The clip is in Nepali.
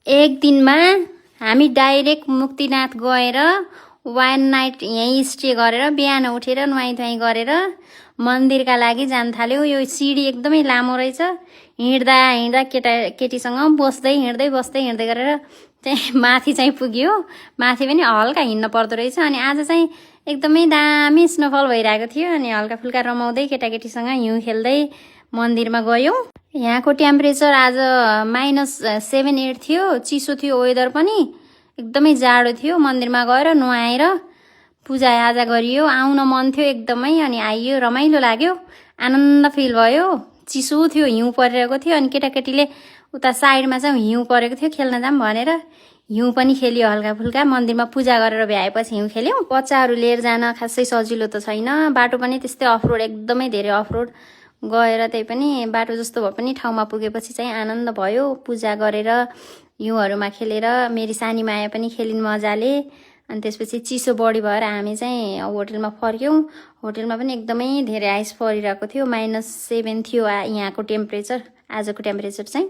एक दिनमा हामी डाइरेक्ट मुक्तिनाथ गएर 1 नाइट यहीँ स्टे गरेर बिहान उठेर नुहाई गरेर मन्दिरका लागि जान थाल्यो। यो सिडी एकदमै लामो रहेछ। हिँड्दा केटीसँग बस्दै गरेर चाहिँ माथि चाहिँ पुग्यो। माथि पनि हल्का हिँड्न पर्दो रहेछ। अनि आज चाहिँ एकदमै दामी स्नोफल भइरहेको थियो। अनि हल्का फुल्का रमाउँदै केटाकेटीसँग हिउँ खेल्दै मन्दिरमा गयौँ। यहाँको टेम्परेचर आज -7-8 थियो। चिसो थियो वेदर पनि, एकदमै जाडो थियो। मन्दिरमा गएर नुहाएर पूजाआजा गरियो। आउन मन थियो एकदमै, अनि आइयो। रमाइलो लाग्यो, आनन्द फिल भयो। चिसो थियो, हिउँ परिरहेको थियो। अनि केटाकेटीले उता साइडमा चाहिँ हिउँ परेको थियो, खेल्न जाऊँ भनेर हिउँ पनि खेल्यो हल्का फुल्का। मन्दिरमा पूजा गरेर भ्याएपछि हिउँ खेल्यौँ। बच्चाहरू लिएर जान खासै सजिलो त छैन। बाटो पनि त्यस्तै अफरोड, एकदमै धेरै अफरोड गएर त्यही पनि बाटो जस्तो भए पनि ठाउँमा पुगेपछि चाहिँ आनन्द भयो। पूजा गरेर हिउँहरूमा खेलेर मेरी सानी माया पनि खेलिन् मजाले। अनि त्यसपछि चिसो बढी भएर हामी चाहिँ होटलमा फर्क्यौँ। होटलमा पनि एकदमै धेरै आइस परिरहेको थियो। -7 थियो यहाँको टेम्परेचर, आजको टेम्परेचर चाहिँ।